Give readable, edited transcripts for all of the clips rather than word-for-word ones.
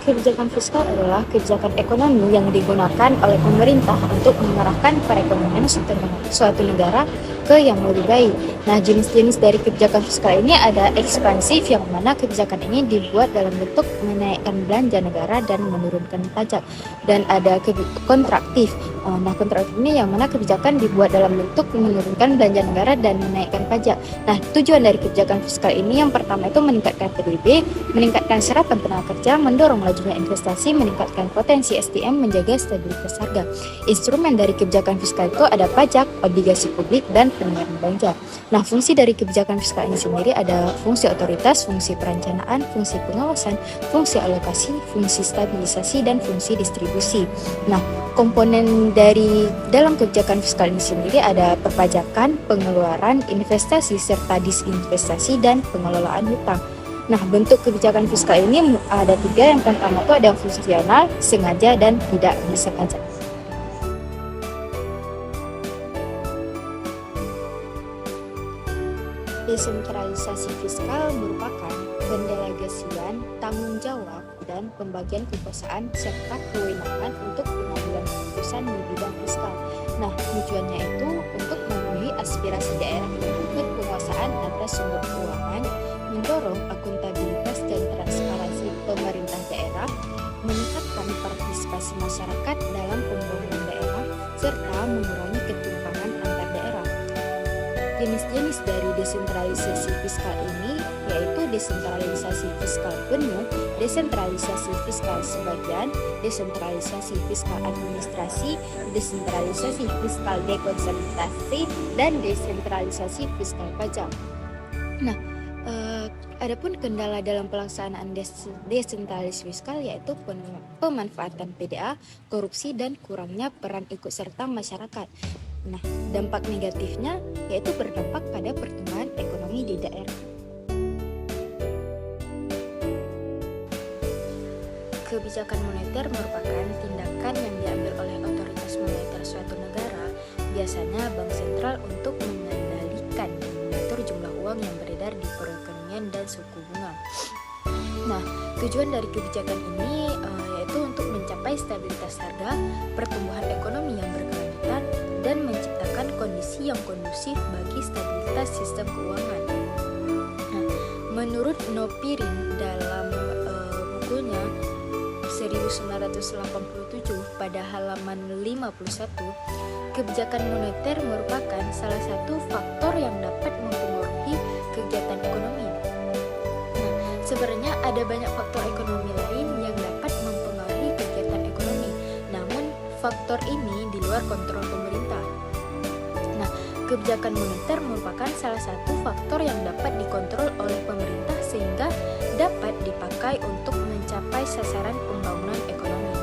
Kebijakan fiskal adalah kebijakan ekonomi yang digunakan oleh pemerintah untuk mengarahkan perekonomian suatu negara ke yang lebih baik. Nah, jenis-jenis dari kebijakan fiskal ini ada ekspansif, yang mana kebijakan ini dibuat dalam bentuk menaikkan belanja negara dan menurunkan pajak. Dan ada kontraktif. Nah, kontraktif ini yang mana kebijakan dibuat dalam bentuk menurunkan belanja negara dan menaikkan pajak. Nah, tujuan dari kebijakan fiskal ini yang pertama itu meningkatkan PDB, meningkatkan serapan tenaga kerja, mendorong lajunya investasi, meningkatkan potensi SDM, menjaga stabilitas harga. Instrumen dari kebijakan fiskal itu ada pajak, obligasi publik, dan pengeluaran belanja. Nah, fungsi dari kebijakan fiskal ini sendiri ada fungsi otoritas, fungsi perencanaan, fungsi pengawasan, fungsi alokasi, fungsi stabilisasi, dan fungsi distribusi. Nah, komponen dari dalam kebijakan fiskal ini sendiri ada perpajakan, pengeluaran, investasi, serta disinvestasi, dan pengelolaan hutang. Nah, bentuk kebijakan fiskal ini ada 3. Yang pertama itu ada fungsional, sengaja, dan tidak disengaja. Desentralisasi fiskal merupakan pendelegasian tanggung jawab dan pembagian kekuasaan serta kewenangan untuk pengambilan keputusan di bidang fiskal. Nah, tujuannya itu untuk memenuhi aspirasi daerah untuk penguasaan atas sumber keuangan, mendorong akuntabilitas dan transparansi pemerintah daerah, meningkatkan partisipasi masyarakat dalam pembangunan daerah, serta mengurangi ketimpangan antar daerah. Jenis-jenis dari desentralisasi fiskal ini yaitu desentralisasi fiskal penuh, desentralisasi fiskal sebagian, desentralisasi fiskal administrasi, desentralisasi fiskal dekonsentrasi, dan desentralisasi fiskal pajak. Nah, adapun kendala dalam pelaksanaan desentralisasi fiskal yaitu pemanfaatan PDA, korupsi, dan kurangnya peran ikut serta masyarakat. Nah, dampak negatifnya yaitu berdampak pada pertumbuhan ekonomi di daerah. Kebijakan moneter merupakan tindakan yang diambil oleh otoritas moneter suatu negara, biasanya bank sentral, untuk mengendalikan dan mengatur jumlah uang yang beredar di perekonomian dan suku bunga. Nah, tujuan dari kebijakan ini yaitu untuk mencapai stabilitas harga, pertumbuhan ekonomi yang berkelanjutan, dan menciptakan kondisi yang kondusif bagi stabilitas sistem keuangan. Nah, menurut Nopirin dalam bukunya 1987 pada halaman 51, kebijakan moneter merupakan salah satu faktor yang dapat mempengaruhi kegiatan ekonomi. Nah, sebenarnya ada banyak faktor ekonomi lain yang dapat mempengaruhi kegiatan ekonomi, namun faktor ini di luar kontrol pemerintah. Nah, kebijakan moneter merupakan salah satu faktor yang dapat dikontrol oleh pemerintah sehingga dapat dipakai untuk mencapai sasaran pembangunan ekonomi.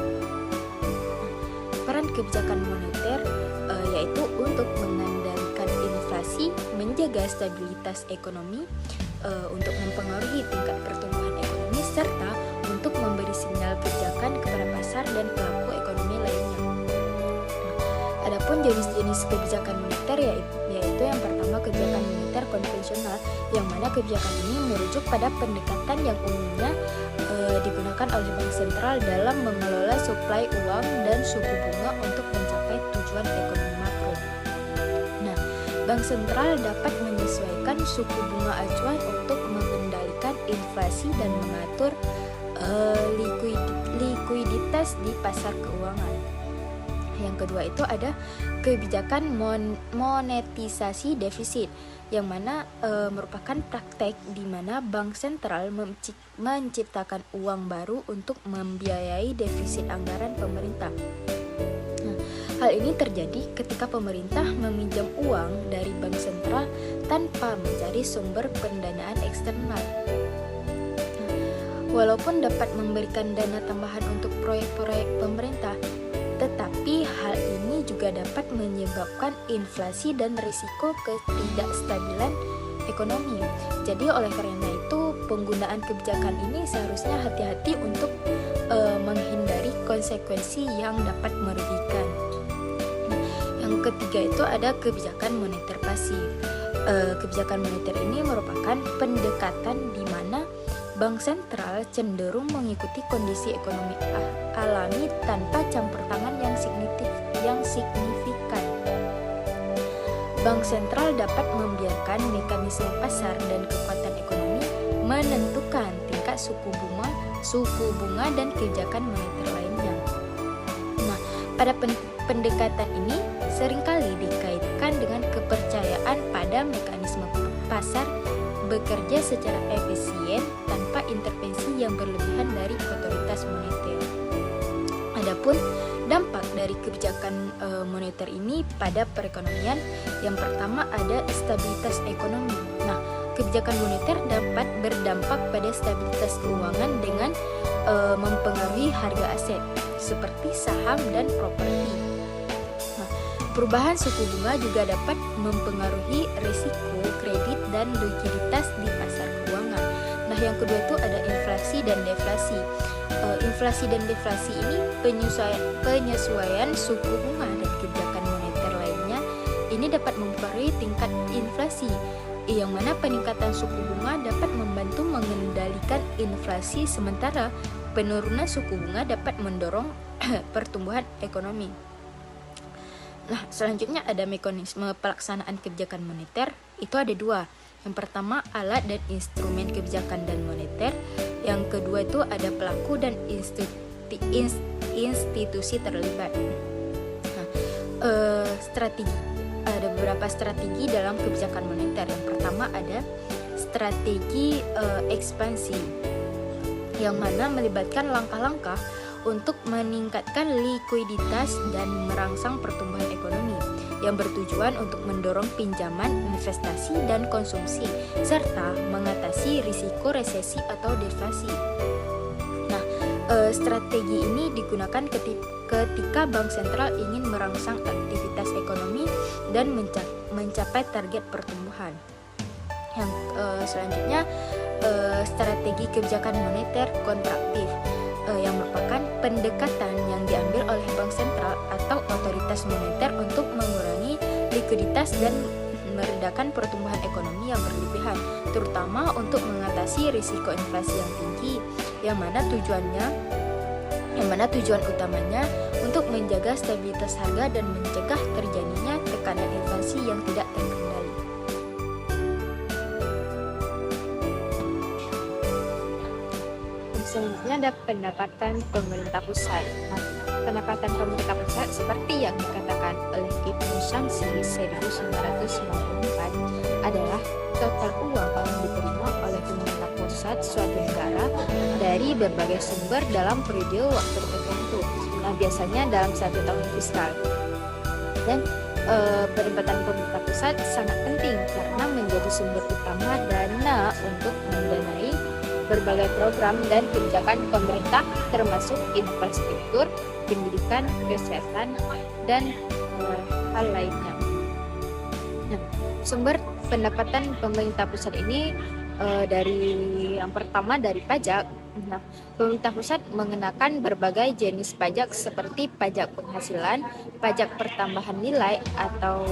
Peran kebijakan moneter yaitu untuk mengendalikan inflasi, menjaga stabilitas ekonomi, untuk mempengaruhi tingkat pertumbuhan ekonomi, serta untuk memberi sinyal kebijakan kepada pasar dan pelaku ekonomi lainnya. Adapun jenis-jenis kebijakan moneter yaitu yang pertama kebijakan moneter konvensional, yang mana kebijakan ini merujuk pada pendekatan yang umumnya digunakan oleh bank sentral dalam mengelola suplai uang dan suku bunga untuk mencapai tujuan ekonomi makro. Nah, bank sentral dapat menyesuaikan suku bunga acuan untuk mengendalikan inflasi dan mengatur likuiditas di pasar keuangan. Yang kedua itu ada kebijakan monetisasi defisit, yang mana merupakan praktek di mana bank sentral menciptakan uang baru untuk membiayai defisit anggaran pemerintah. Nah, hal ini terjadi ketika pemerintah meminjam uang dari bank sentral tanpa mencari sumber pendanaan eksternal. Walaupun dapat memberikan dana tambahan untuk proyek-proyek pemerintah, tetapi hal ini juga dapat menyebabkan inflasi dan risiko ketidakstabilan ekonomi. Jadi oleh karena itu penggunaan kebijakan ini seharusnya hati-hati untuk menghindari konsekuensi yang dapat merugikan. Yang ketiga itu ada kebijakan moneter pasif. Kebijakan moneter ini merupakan pendekatan di mana Bank sentral cenderung mengikuti kondisi ekonomi alami tanpa campur tangan yang signifikan. Bank sentral dapat membiarkan mekanisme pasar dan kekuatan ekonomi menentukan tingkat suku bunga dan kebijakan moneter lainnya. Nah, pada pendekatan ini seringkali dikaitkan dengan kepercayaan pada mekanisme pasar bekerja secara efisien tanpa intervensi yang berlebihan dari otoritas moneter. Adapun dampak dari kebijakan moneter ini pada perekonomian, yang pertama ada stabilitas ekonomi. Nah, kebijakan moneter dapat berdampak pada stabilitas keuangan dengan mempengaruhi harga aset seperti saham dan properti. Nah, perubahan suku bunga juga dapat mempengaruhi risiko kredit dan likuiditas di pasar keuangan. Nah, yang kedua itu ada inflasi dan deflasi. Inflasi dan deflasi ini penyesuaian suku bunga dan kebijakan moneter lainnya. Ini dapat mempengaruhi tingkat inflasi, yang mana peningkatan suku bunga dapat membantu mengendalikan inflasi, sementara penurunan suku bunga dapat mendorong pertumbuhan ekonomi. Nah, selanjutnya ada mekanisme pelaksanaan kebijakan moneter. Itu ada dua. Yang pertama, alat dan instrumen kebijakan dan moneter. Yang kedua itu ada pelaku dan institusi terlibat. Nah, ada beberapa strategi dalam kebijakan moneter. Yang pertama ada strategi ekspansi, yang mana melibatkan langkah-langkah untuk meningkatkan likuiditas dan merangsang pertumbuhan ekonomi, yang bertujuan untuk mendorong pinjaman, investasi, dan konsumsi, serta mengatasi risiko resesi atau deflasi. Nah, strategi ini digunakan ketika bank sentral ingin merangsang aktivitas ekonomi dan mencapai target pertumbuhan. Yang selanjutnya, strategi kebijakan moneter kontraktif, yang merupakan pendekatan yang diambil oleh bank sentral atau otoritas moneter untuk mengurangi likuiditas dan meredakan pertumbuhan ekonomi yang berlebihan, terutama untuk mengatasi risiko inflasi yang tinggi, yang mana tujuan utamanya untuk menjaga stabilitas harga dan mencegah terjadinya tekanan inflasi yang tidak terkendali. Selanjutnya ada pendapatan pemerintah pusat. Nah, pendapatan pemerintah pusat seperti yang dikatakan oleh Ibnu Syamsi 1994 adalah total uang yang diterima oleh pemerintah pusat suatu negara dari berbagai sumber dalam periode waktu tertentu. Nah, biasanya dalam 1 tahun fiskal. Dan pendapatan pemerintah pusat sangat penting karena menjadi sumber utama dana untuk mendanai berbagai program dan kebijakan pemerintah, termasuk infrastruktur, pendidikan, kesehatan, dan hal lainnya. Nah, sumber pendapatan pemerintah pusat ini yang pertama dari pajak. Nah, pemerintah pusat mengenakan berbagai jenis pajak seperti pajak penghasilan, pajak pertambahan nilai atau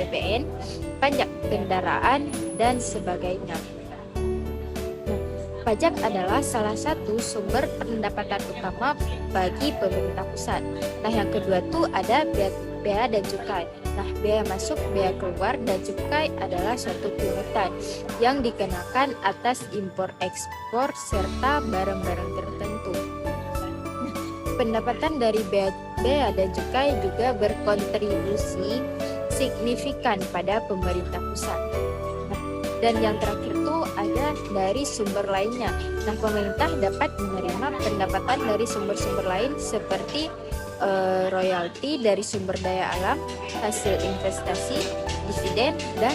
PPN, pajak kendaraan, dan sebagainya. Pajak adalah salah satu sumber pendapatan utama bagi pemerintah pusat. Nah, yang kedua tuh ada bea dan cukai. Nah, bea masuk, bea keluar, dan cukai adalah suatu pungutan yang dikenakan atas impor ekspor serta barang-barang tertentu. Nah, pendapatan dari bea dan cukai juga berkontribusi signifikan pada pemerintah pusat. Dan yang terakhir tuh ada dari sumber lainnya. Nah, pemerintah dapat menerima pendapatan dari sumber-sumber lain seperti royalti dari sumber daya alam, hasil investasi, dividen, dan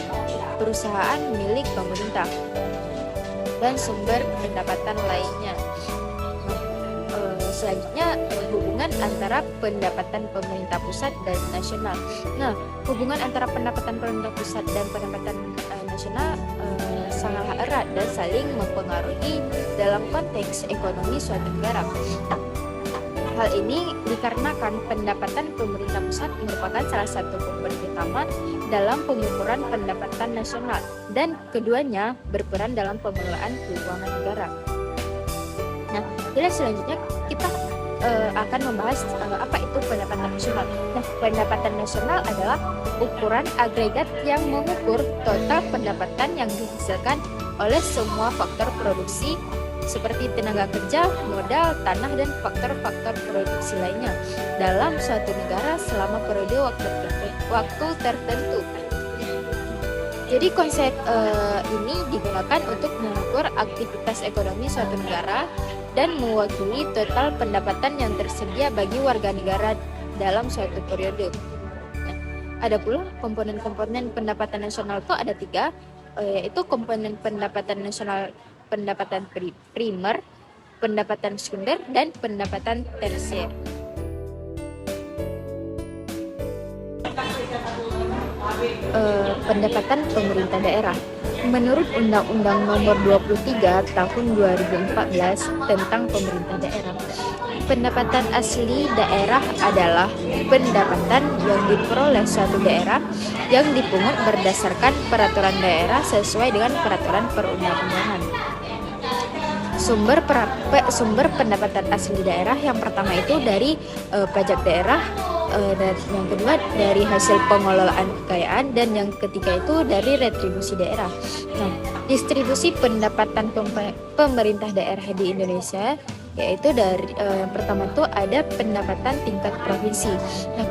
perusahaan milik pemerintah, dan sumber pendapatan lainnya. Selanjutnya, hubungan antara pendapatan pemerintah pusat dan nasional. Nah, hubungan antara pendapatan pemerintah pusat dan pendapatan nasional sangat erat dan saling mempengaruhi dalam konteks ekonomi suatu negara. Hal ini dikarenakan pendapatan pemerintah pusat merupakan salah satu komponen utama dalam pengukuran pendapatan nasional, dan keduanya berperan dalam pengelolaan keuangan negara. Jadi selanjutnya kita akan membahas apa itu pendapatan nasional. Nah, pendapatan nasional adalah ukuran agregat yang mengukur total pendapatan yang dihasilkan oleh semua faktor produksi seperti tenaga kerja, modal, tanah, dan faktor-faktor produksi lainnya dalam suatu negara selama periode waktu tertentu. Jadi konsep ini digunakan untuk mengukur aktivitas ekonomi suatu negara dan mewakili total pendapatan yang tersedia bagi warga negara dalam suatu periode. Nah, ada pula komponen-komponen pendapatan nasional itu ada 3, yaitu komponen pendapatan nasional, pendapatan primer, pendapatan sekunder, dan pendapatan tersier. Pendapatan pemerintah daerah. Menurut Undang-Undang Nomor 23 Tahun 2014 tentang Pemerintah Daerah, pendapatan asli daerah adalah pendapatan yang diperoleh suatu daerah yang dipungut berdasarkan peraturan daerah sesuai dengan peraturan perundang-undangan. Sumber pendapatan asli daerah yang pertama itu dari pajak daerah, dan yang kedua dari hasil pengelolaan kekayaan, dan yang ketiga itu dari retribusi daerah. Nah, distribusi pendapatan pemerintah daerah di Indonesia yaitu dari yang pertama itu ada pendapatan tingkat provinsi. Nah,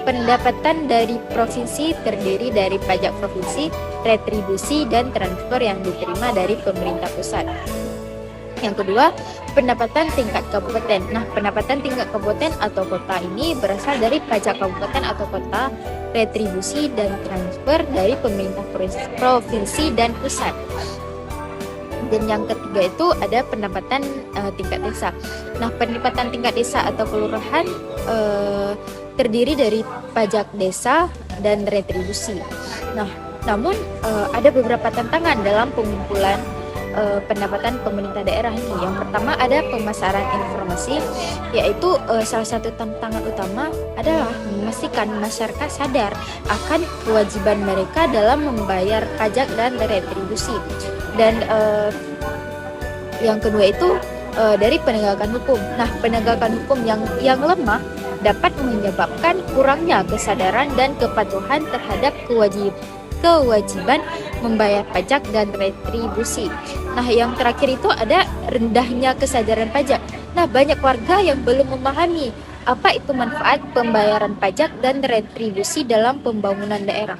pendapatan dari provinsi terdiri dari pajak provinsi, retribusi, dan transfer yang diterima dari pemerintah pusat. Yang kedua, pendapatan tingkat kabupaten. Nah, pendapatan tingkat kabupaten atau kota ini berasal dari pajak kabupaten atau kota, retribusi, dan transfer dari pemerintah provinsi dan pusat. Dan yang ketiga itu ada pendapatan tingkat desa. Nah, pendapatan tingkat desa atau kelurahan terdiri dari pajak desa dan retribusi. Nah, namun ada beberapa tantangan dalam pengumpulan pendapatan pemerintah daerah ini. Yang pertama ada pemasaran informasi, yaitu salah satu tantangan utama adalah memastikan masyarakat sadar akan kewajiban mereka dalam membayar pajak dan retribusi. Dan yang kedua itu dari penegakan hukum. Nah, penegakan hukum yang lemah dapat menyebabkan kurangnya kesadaran dan kepatuhan terhadap kewajiban membayar pajak dan retribusi. Nah, yang terakhir itu ada rendahnya kesadaran pajak. Nah, banyak warga yang belum memahami apa itu manfaat pembayaran pajak dan retribusi dalam pembangunan daerah.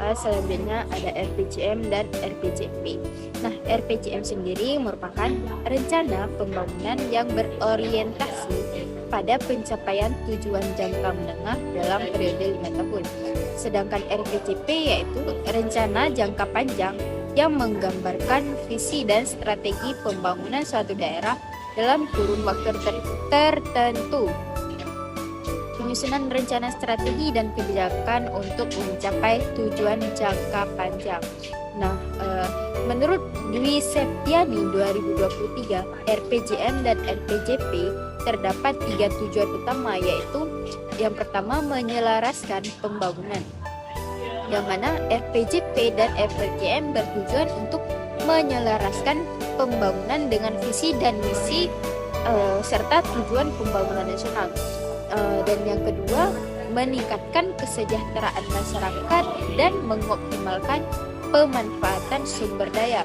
Selanjutnya ada RPJM dan RPJP. Nah, RPJM sendiri merupakan rencana pembangunan yang berorientasi pada pencapaian tujuan jangka menengah dalam periode 5 tahun. Sedangkan RPJP yaitu rencana jangka panjang yang menggambarkan visi dan strategi pembangunan suatu daerah dalam kurun waktu tertentu. Penyusunan rencana strategi dan kebijakan untuk mencapai tujuan jangka panjang. Nah, menurut Dwi Septiani 2023, RPJM dan RPJP terdapat 3 tujuan utama, yaitu yang pertama menyelaraskan pembangunan, yang mana RPJP dan RPJM bertujuan untuk menyelaraskan pembangunan dengan visi dan misi serta tujuan pembangunan nasional. Dan yang kedua, meningkatkan kesejahteraan masyarakat dan mengoptimalkan pemanfaatan sumber daya.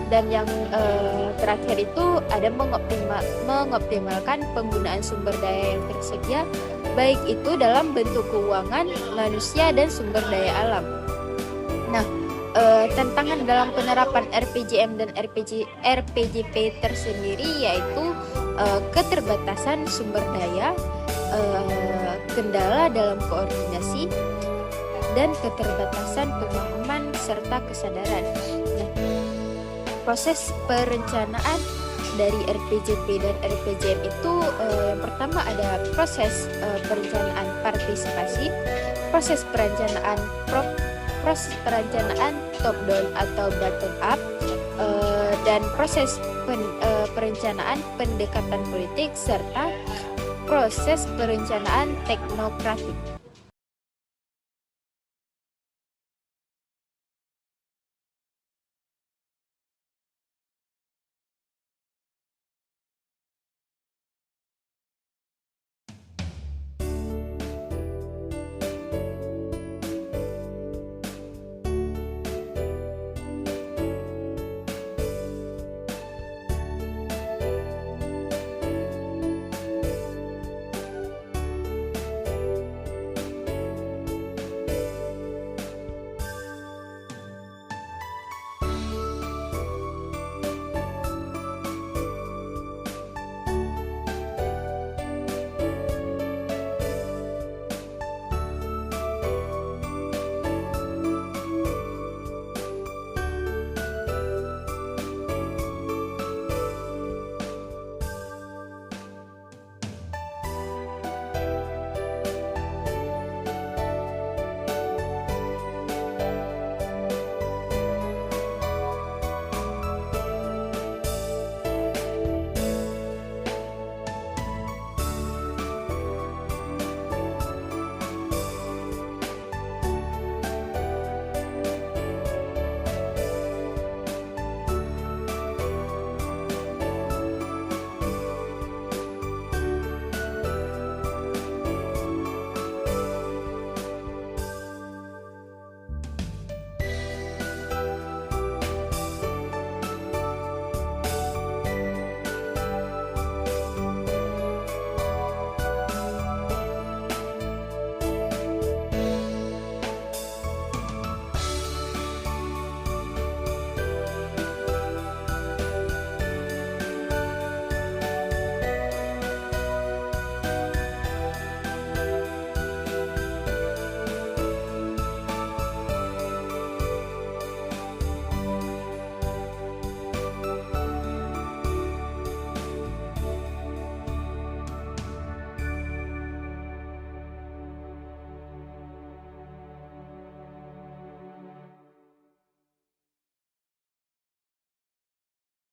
Dan yang terakhir itu ada mengoptimalkan penggunaan sumber daya yang tersedia, baik itu dalam bentuk keuangan, manusia, dan sumber daya alam. Nah, tantangan dalam penerapan RPJM dan RPJP tersendiri yaitu keterbatasan sumber daya, kendala dalam koordinasi, dan keterbatasan pemahaman serta kesadaran. Nah, proses perencanaan dari RPJP dan RPJM itu yang pertama ada proses perencanaan partisipasi, proses perencanaan top down atau bottom up, dan proses perencanaan pendekatan politik serta proses perencanaan teknokratik.